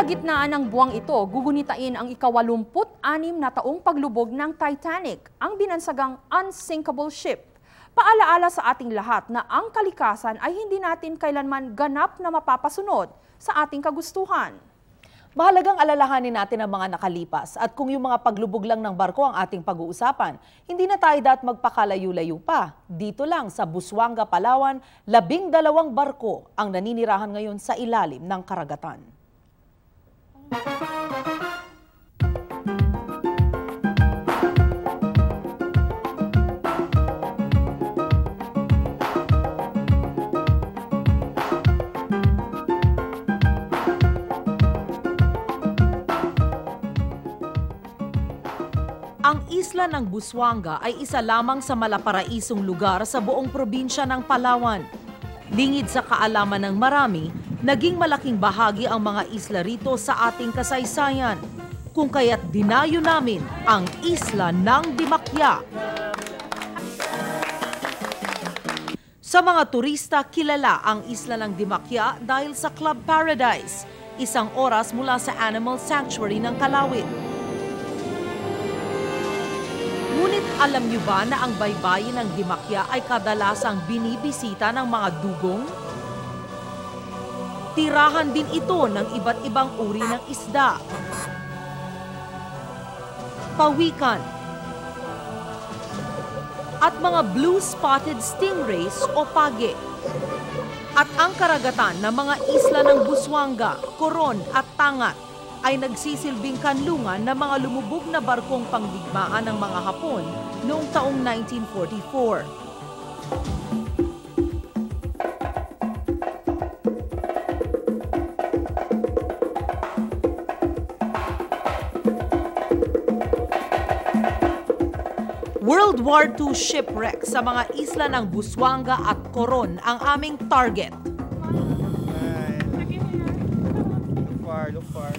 kalagitnaan ng buwang ito, gugunitain ang ika-86 na taong paglubog ng Titanic, ang binansagang unsinkable ship. Paalaala sa ating lahat na ang kalikasan ay hindi natin kailanman ganap na mapapasunod sa ating kagustuhan. Mahalagang alalahanin natin ang mga nakalipas at kung yung mga paglubog lang ng barko ang ating pag-uusapan, hindi na tayo dapat magpakalayo-layo pa. Dito lang sa Busuanga, Palawan, 12 barko ang naninirahan ngayon sa ilalim ng karagatan. Ang isla ng Busuanga ay isa lamang sa malaparaisong lugar sa buong probinsya ng Palawan. Lingid sa kaalaman ng marami, naging malaking bahagi ang mga isla rito sa ating kasaysayan. Kung kaya't dinayo namin ang isla ng Dimakya. Sa mga turista, kilala ang isla ng Dimakya dahil sa Club Paradise, 1 oras mula sa Animal Sanctuary ng Kalawit. Ngunit alam niyo ba na ang baybayin ng Dimakya ay kadalasang binibisita ng mga dugong? Tirahan din ito ng iba't ibang uri ng isda, pawikan, at mga blue-spotted stingrays o page. At ang karagatan ng mga isla ng Busuanga, Coron at Tangat ay nagsisilbing kanlungan ng mga lumubog na barkong pangdigmaan ng mga Hapon noong taong 1944. World War II shipwreck sa mga isla ng Busuanga at Coron ang aming target. Look far.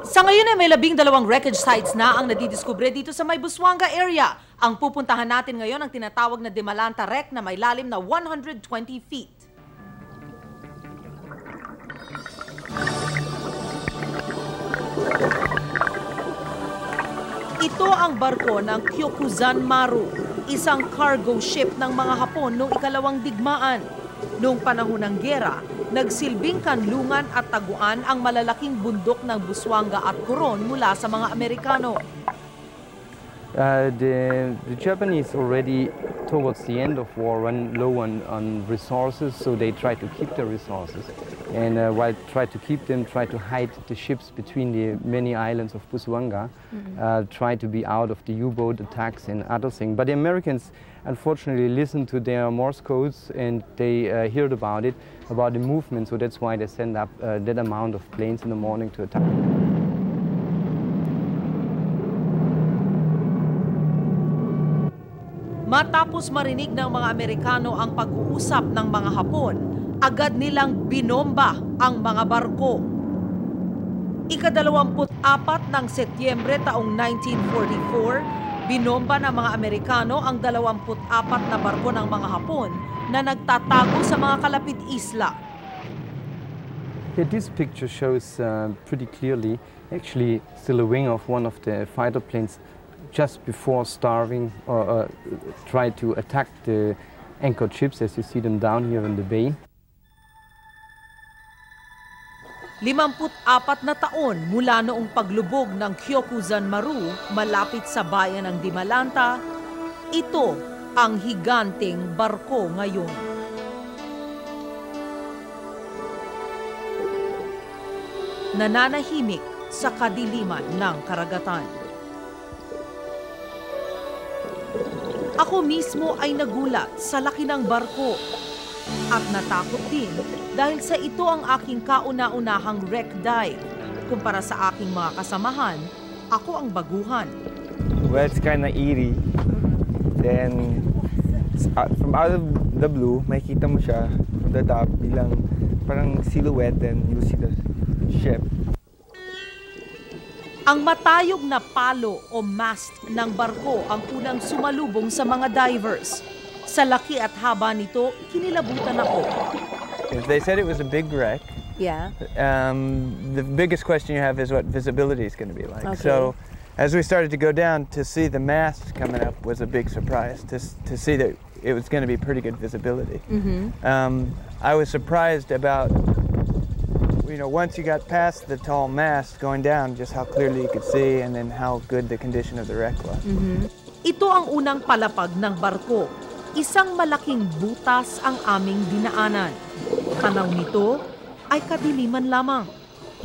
Sa ngayon ay may 12 wreckage sites na ang nadidiskubre dito sa may Busuanga area. Ang pupuntahan natin ngayon ang tinatawag na Demalanta Wreck na may lalim na 120 feet. Ito ang barko ng Kyokuzan Maru, isang cargo ship ng mga Hapon noong ikalawang digmaan. Noong panahon ng giyera, nagsilbing kanlungan at taguan ang malalaking bundok ng Busuanga at Coron mula sa mga Amerikano. The Japanese already towards the end of war run low on resources, so they try to keep their resources. And while try to keep them, try to hide the ships between the many islands of Busuanga, try to be out of the U-boat attacks and other things. But the Americans unfortunately listened to their Morse codes and they heard about it, about the movement, so that's why they send up that amount of planes in the morning to attack. Matapos marinig ng mga Amerikano ang pag-uusap ng mga Hapon, agad nilang binomba ang mga barko. Ika-24 ng Setyembre taong 1944, binomba ng mga Amerikano ang 24 na barko ng mga Hapon na nagtatago sa mga kalapit isla. Yeah, this picture shows pretty clearly actually still a wing of one of the fighter planes just before starving or try to attack the anchored ships as you see them down here in the bay. 54 na taon mula noong paglubog ng Kyokuzan Maru malapit sa bayan ng Dimalanta, ito ang higanteng barko ngayon. Nananahimik sa kadiliman ng karagatan. Ako mismo ay nagulat sa laki ng barko at natakot din dahil sa ito ang aking kauna-unahang wreck dive. Kumpara sa aking mga kasamahan, ako ang baguhan. Well, it's kind of eerie. Then, from out of the blue, makikita mo siya from the top bilang parang silhouette, then you see the ship. Ang matayog na palo o mast ng barko ang unang sumalubong sa mga divers. Sa laki at haba nito, kinilabutan ako. They said it was a big wreck. Yeah. The biggest question you have is what visibility is going to be like. Okay. So, as we started to go down, to see the mast coming up was a big surprise. To see that it was going to be pretty good visibility. I was surprised about, once you got past the tall mast going down, just how clearly you could see, and then how good the condition of the wreck was. Ito ang unang palapag ng barko. Isang malaking butas ang aming dinaanan. Tanaw nito ay kadiliman lamang.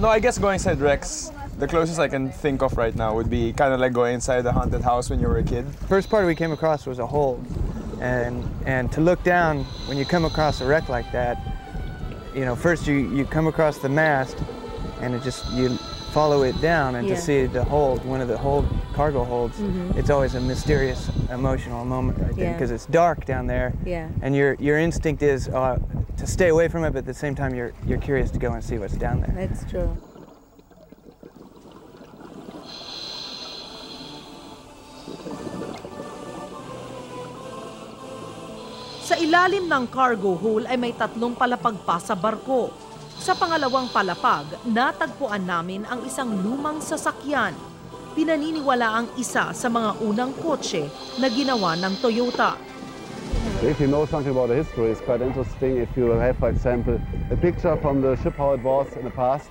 No, I guess going inside wrecks, the closest I can think of right now would be kind of like going inside a haunted house when you were a kid. First part we came across was a hold, and to look down when you come across a wreck like that, first you come across the mast, and you follow it down, and to see the hold, one of the cargo holds, it's always a mysterious, emotional moment, I think, because it's dark down there, and your instinct is to stay away from it, but at the same time you're curious to go and see what's down there. That's true. Sa ilalim ng cargo hold ay may 3 palapag pa sa barko. Sa pangalawang palapag, natagpuan namin ang isang lumang sasakyan. Pinaniniwala ang isa sa mga unang kotse na ginawa ng Toyota. If you know something about the history, it's quite interesting. If you have, for example, a picture from the ship how it was in the past,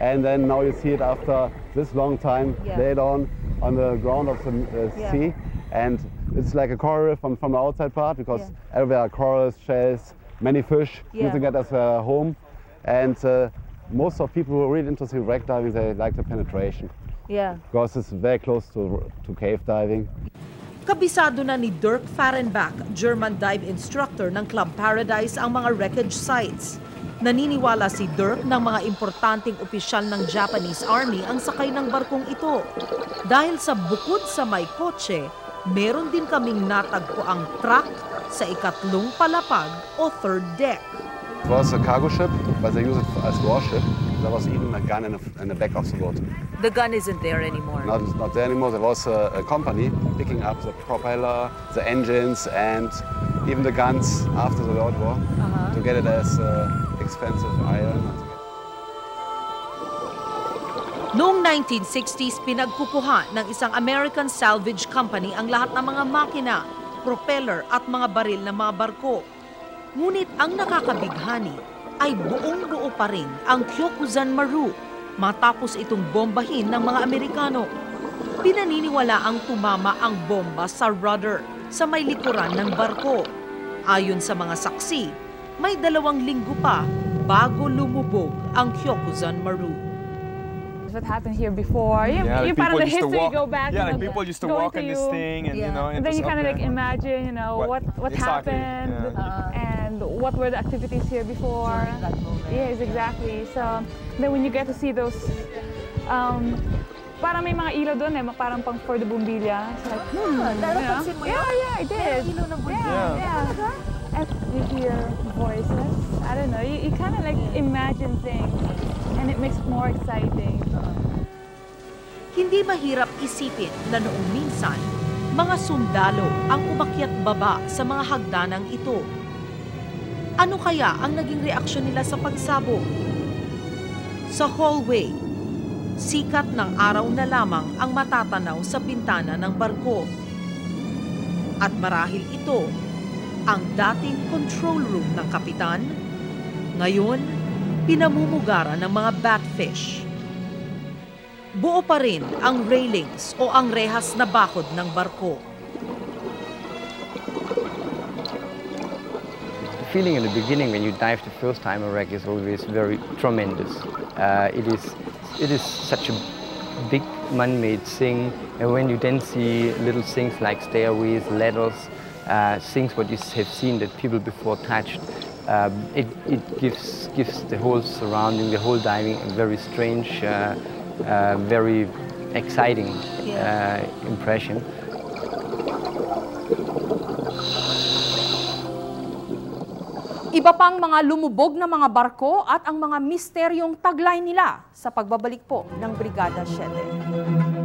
and then now you see it after this long time laid on the ground of the sea, and it's like a coral from the outside part, because everywhere are corals, shells, many fish using it as a home, and most of people who are really interested in wreck diving, they like the penetration. Because it's very close to cave diving. Kabisado na ni Dirk Fahrenbach, German dive instructor ng Club Paradise, ang mga wreckage sites. Naniniwala si Dirk ng mga importanteng opisyal ng Japanese Army ang sakay ng barkong ito. Dahil sa bukod sa may kotse, meron din kaming natagpo ang truck sa ikatlong palapag o third deck. It was a cargo ship, but they use it as warship. There was even a gun in the back of the boat. The gun isn't there anymore. Not there anymore. There was a company picking up the propeller, the engines, and even the guns after the World War to get it as expensive iron. Noong 1960s, pinagkukuha ng isang American salvage company ang lahat ng mga makina, propeller at mga baril ng mga barko. Ngunit ang nakakabighani ay buong-buo pa rin ang Kyokusan Maru matapos itong bombahin ng mga Amerikano. Pinaniniwala ang tumama ang bomba sa rudder sa may likuran ng barko. Ayon sa mga saksi, may 2 linggo pa bago lumubog ang Kyokusan Maru. What happened here before? You like part of the used to history. walk, You go back. like people used to walk on this thing, and and then you kind of like imagine, what exactly, happened, and what were the activities here before. Yes, exactly. So then when you get to see those, parang may mga ilaw doon parang pang for the Bumbilya. It's like, Napansin mo yun? yeah, I did. Ilaw ng Yeah. And you hear voices. I don't know. You kind of like imagine things, and it makes it more exciting. Hindi mahirap isipin na noong minsan, mga sundalo ang umakyat baba sa mga hagdanang ito. Ano kaya ang naging reaksyon nila sa pagsabog? Sa hallway, sikat ng araw na lamang ang matatanaw sa bintana ng barko. At marahil ito, ang dating control room ng kapitan, ngayon, pinamumugaran ng mga batfish. Buo pa rin ang railings o ang rehas na bakod ng barko. The feeling in the beginning when you dive the first time a wreck is always very tremendous. It is such a big man-made thing, and when you then see little things like stairways, ladders, things what you have seen that people before touched, it gives the whole surrounding, the whole diving a very strange, very exciting impression. Iba pang mga lumubog na mga barko at ang mga misteryong taglay nila sa pagbabalik po ng Brigada 7.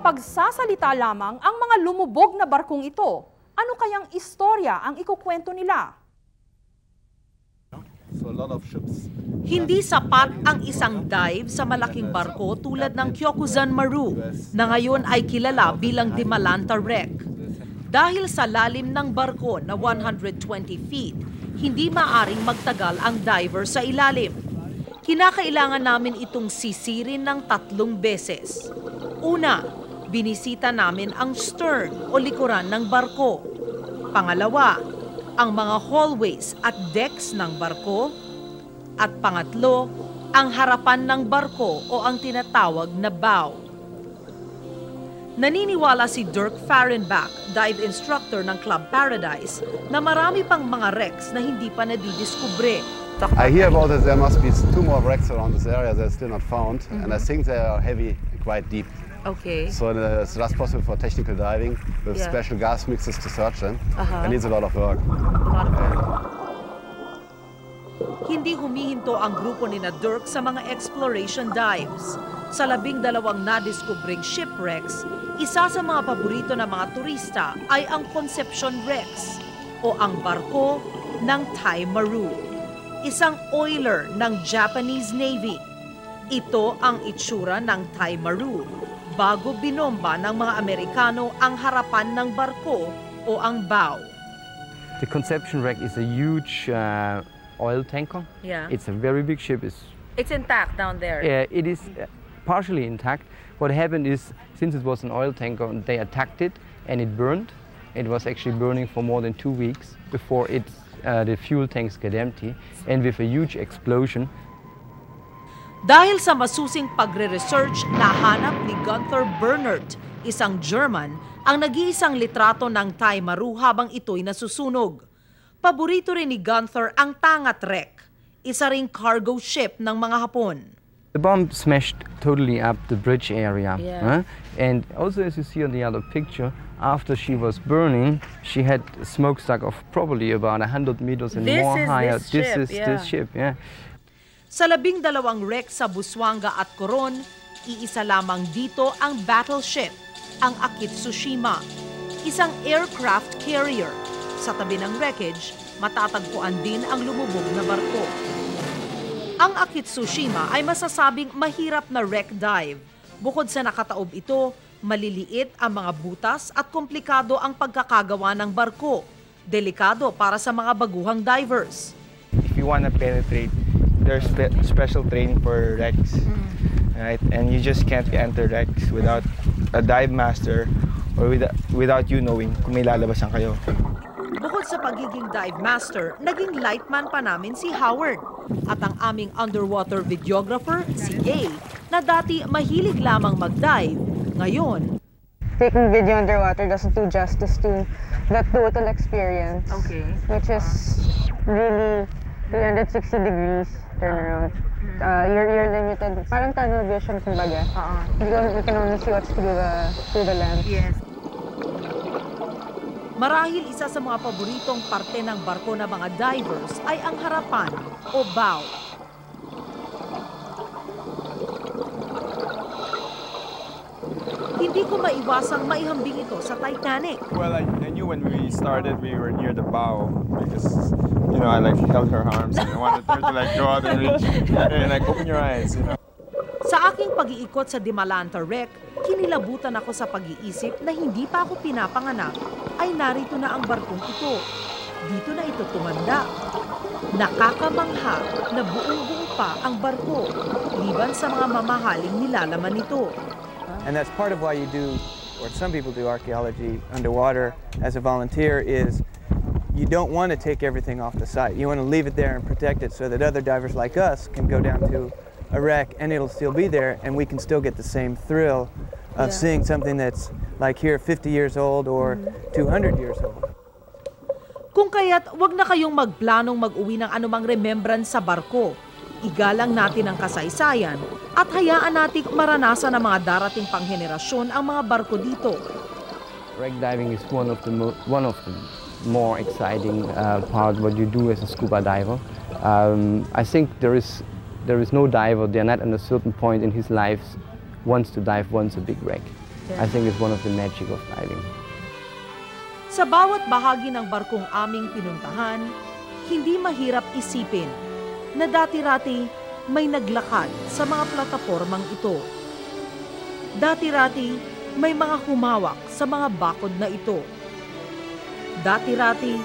Pagsasalita lamang ang mga lumubog na barkong ito, ano kayang istorya ang ikukwento nila? Hindi sapat ang isang dive sa malaking barko tulad ng Kyokusan Maru na ngayon ay kilala bilang Dimalanta Wreck. Dahil sa lalim ng barko na 120 feet, hindi maaring magtagal ang diver sa ilalim. Kinakailangan namin itong sisirin ng 3 beses. Una, binisita namin ang stern o likuran ng barko. Pangalawa, ang mga hallways at decks ng barko. At pangatlo, ang harapan ng barko o ang tinatawag na bow. Naniniwala si Dirk Fahrenbach, dive instructor ng Club Paradise, na marami pang mga wrecks na hindi pa nadidiskubre. I hear about that there must be 2 more wrecks around this area that are still not found, and I think they are heavy, quite deep. Okay. So it's just possible for technical diving with special gas mixes to search them. It needs a lot of work. Hindi humihinto ang grupo ni Dirk sa mga exploration dives. Sa 12 nadiskubring shipwrecks, isa sa mga paborito ng mga turista ay ang Conception Wrecks o ang barko ng Thai Maru, isang oiler ng Japanese Navy. Ito ang itsura ng Thai Maru bago binomba ng mga Amerikano ang harapan ng barko o ang bow. The Conception Wreck is a huge oil tanker. Yeah. It's a very big ship. It's intact down there. It is partially intact. What happened is, since it was an oil tanker, they attacked it and it burned. It was actually burning for more than 2 weeks before the fuel tanks get empty. And with a huge explosion, dahil sa masusing pagre-research, nahanap ni Gunther Bernert, isang German, ang nag-iisang litrato ng Thai Maru habang ito'y nasusunog. Paborito rin ni Gunther ang Tangat Wreck, isa ring cargo ship ng mga Hapon. The bomb smashed totally up the bridge area. Yeah. And also, as you see on the other picture, after she was burning, she had a smokestack of probably about 100 meters and more higher. This is this ship, yeah. Sa 12 wreck sa Busuanga at Coron, iisa lamang dito ang battleship, ang Akitsushima, isang aircraft carrier. Sa tabi ng wreckage, matatagpuan din ang lumubog na barko. Ang Akitsushima ay masasabing mahirap na wreck dive. Bukod sa nakataob ito, maliliit ang mga butas at komplikado ang pagkakagawa ng barko. Delikado para sa mga baguhang divers. If you want to penetrate, there's special training for wrecks, right? And you just can't enter wrecks without a dive master or without you knowing kung may lalabasan kayo. Bukod sa pagiging dive master, naging lightman pa namin si Howard at ang aming underwater videographer, si Gay, na dati mahilig lamang mag-dive. Ngayon, taking video underwater doesn't do justice to the total experience. Okay. Which is really 360 degrees turnaround. You're limited. Parang tunnel vision, kumbaga. You can only see what's through the lens. Yes. Marahil isa sa mga paboritong parte ng barko ng mga divers ay ang harapan o bow. Hindi ko maiwasang maihambing ito sa Titanic. Well, I knew when we started we were near the bow because, you know, I like held her arms and I wanted her to like go out and reach and like open your eyes, you know. Sa aking pag-iikot sa Dimalanta Wreck, kinilabutan ako sa pag-iisip na hindi pa ako pinapanganak ay narito na ang barkong ito. Dito na ito tumanda. Nakakamangha na buong-buo pa ang barko, liban sa mga mamahaling nilalaman nito. And that's part of why you do, or some people do archaeology underwater as a volunteer, is you don't want to take everything off the site. You want to leave it there and protect it so that other divers like us can go down to a wreck and it'll still be there and we can still get the same thrill of seeing something that's like here 50 years old or 200 years old. Kung kaya't wag na kayong magplanong mag-uwi ng anumang remembrance sa barko. Igalang natin ang kasaysayan at hayaan nating maranasan ng mga darating pang henerasyon ang mga barko dito. Wreck diving is one of the more exciting part what you do as a scuba diver. I think there is no diver there not at a certain point in his life wants to dive once a big wreck. I think it's one of the magic of diving. Sa bawat bahagi ng barkong aming pinuntahan, hindi mahirap isipin na dati-rati may naglakad sa mga platapormang ito. Dati-rati may mga humawak sa mga bakod na ito. Dati-rati,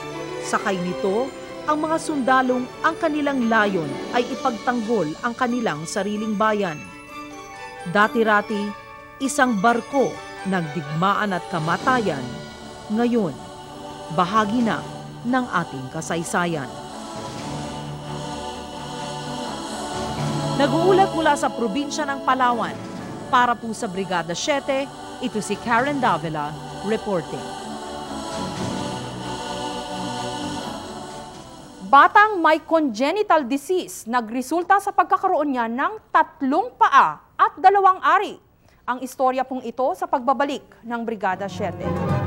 sakay nito ang mga sundalong ang kanilang layon ay ipagtanggol ang kanilang sariling bayan. Dati-rati, isang barko ng digmaan at kamatayan. Ngayon, bahagi na ng ating kasaysayan. Nag-uulat mula sa probinsya ng Palawan. Para po sa Brigada 7, ito si Karen Davila, reporting. Batang may congenital disease nagresulta sa pagkakaroon niya ng 3 paa at 2 ari. Ang istorya pong ito sa pagbabalik ng Brigada 7.